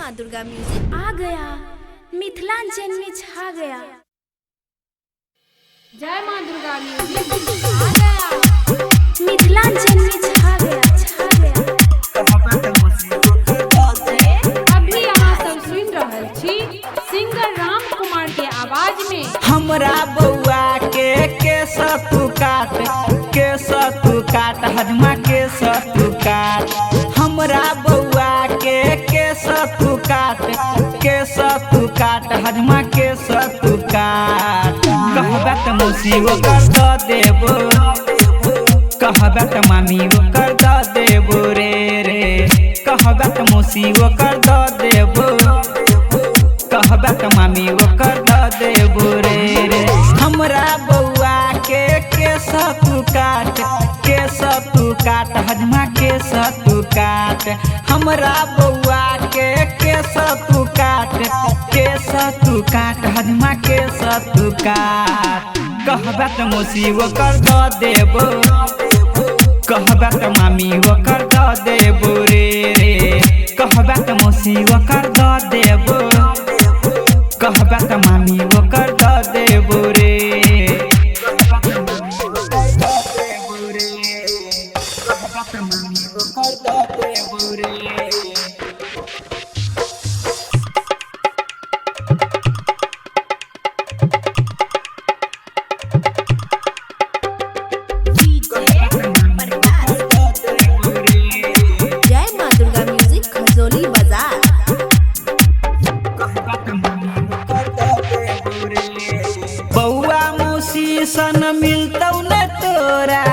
माँ दुर्गा म्यूजिक आ गया, मिथिलांचल में छा गया। जय माँ दुर्गा म्यूजिक आ गया, मिथिलांचल में छा गया, छा गया। अभी यहाँ सब सुन रहल छी सिंगर राम कुमार के आवाज में। हमरा बउआ के सतु काट हजमा के सतु काट। हमरा बउआ के सतु काट हजमा के सतु काट। कहबे त मौसी ओकर द देबो, कहबे त मामी ओकर द देबो रे रे। कहबे त मौसी ओकर द देबो, कहबे त मामी ओकर द देबो रे रे। हमरा बउआ के सतु काट हजमा के सतु काट। हमरा बउआ के सतु काट हजमा के सतु काट। कहबे त मौसी ओकर द देबो, कहबे त मामी ओकर द देबो रे रे। कहबे त मौसी ओकर द देबो, कहबे त मामी ओकर द देबो रे। जय माँ दुर्गा म्यूजिक खजोली बाजार। बउआ मौसी सन मिलतौ न तोरा,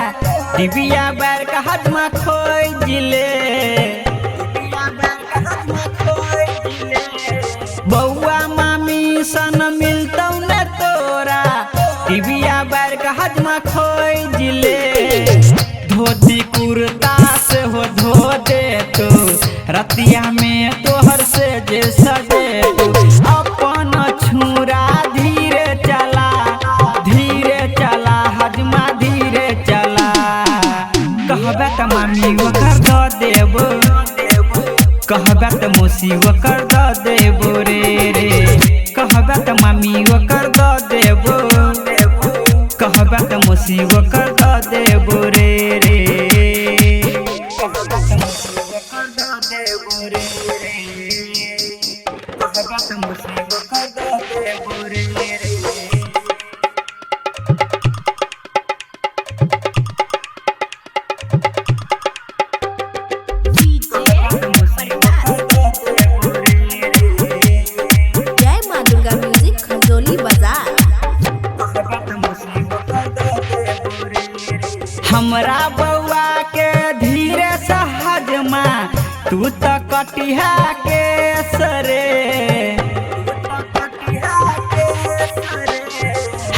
डिबिया बार का हजमा खोजिले। बउआ मामी सन मिलतौ न तोरा, डिबिया बार का हजमा खोजिले। धोती कुर्ता से हो धो दे तो, रतिया में तोहर से जे सजे तो। अपन छुरा धीरे चला हजमा धीरे चला। कहबे त मामी ओकर द देबो, कहबे त मौसी ओकर द देबो रे रे। कहबे त मामी ओकर द देबो, कहबे त मौसी ओकर द देबो रे रे। कहबे त मौसी ओकर द देबो रे रे। कहबे त मौसी ओकर द देबो रे रे। जय माँ दुर्गा म्यूजिक खजोली बाजार। हमरा बउआ के धीरे से हजमा, तू त कटिहा के सरे।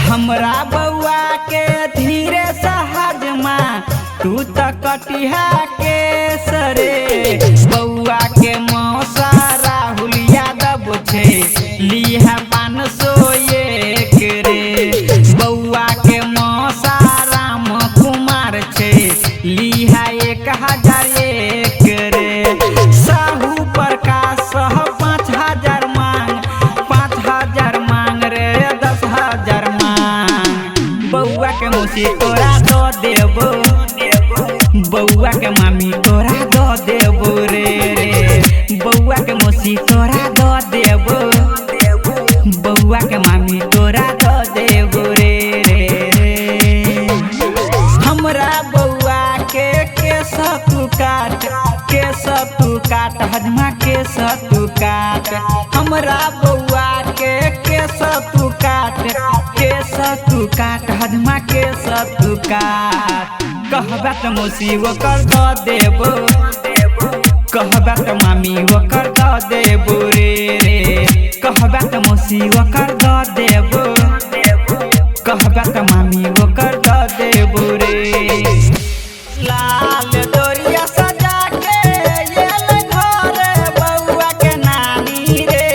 हमरा बउआ के धीरे से हजमा, तू त कटिहा के सरे। बउआ के मौसा राहुल यादव छे, लिहा 501 रे। बउआ के मौसा राम कुमार छे, लिहा 1001 रे। साहू प्रकाश 5000 मांग रे, 10,000 मांग। बउआ के मौसी तोरा द देबो, बउआ के मामी तोरा द देबो रे रे। बउआ के मौसी तोरा द देबो, बउआ के मामी तोरा द देबो रे रे। हमरा बउआ के सतु काट हजमा के सतु काट। हमरा बउआ के सतु काट हजमा के सतु काट। कहबे त मौसी ओकर द देबो, कहबे त मामी ओकर द देबो रे रे। कहबे त मौसी ओकर द देबो, कहबे त मामी ओकर द देबो रे। लाल डोरिया सजा के येल घरे, बउआ के नानी रे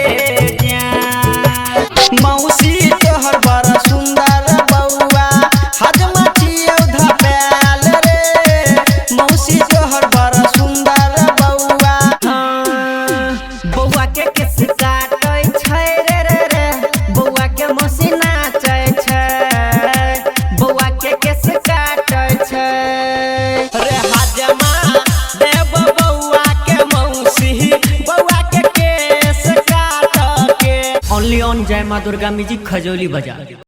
जान। मौसी तोहर बड़ा सुंदर बउआ, हजमा छियौ धपेल रे। मौसी तोहर बड़ा सुंदर बउआ, बउआ के रे हजमा देव बउआ के मौसी बउआ के केस काट के। ओनली ऑन जय माँ दुर्गा म्यूजिक खजोली बाजार।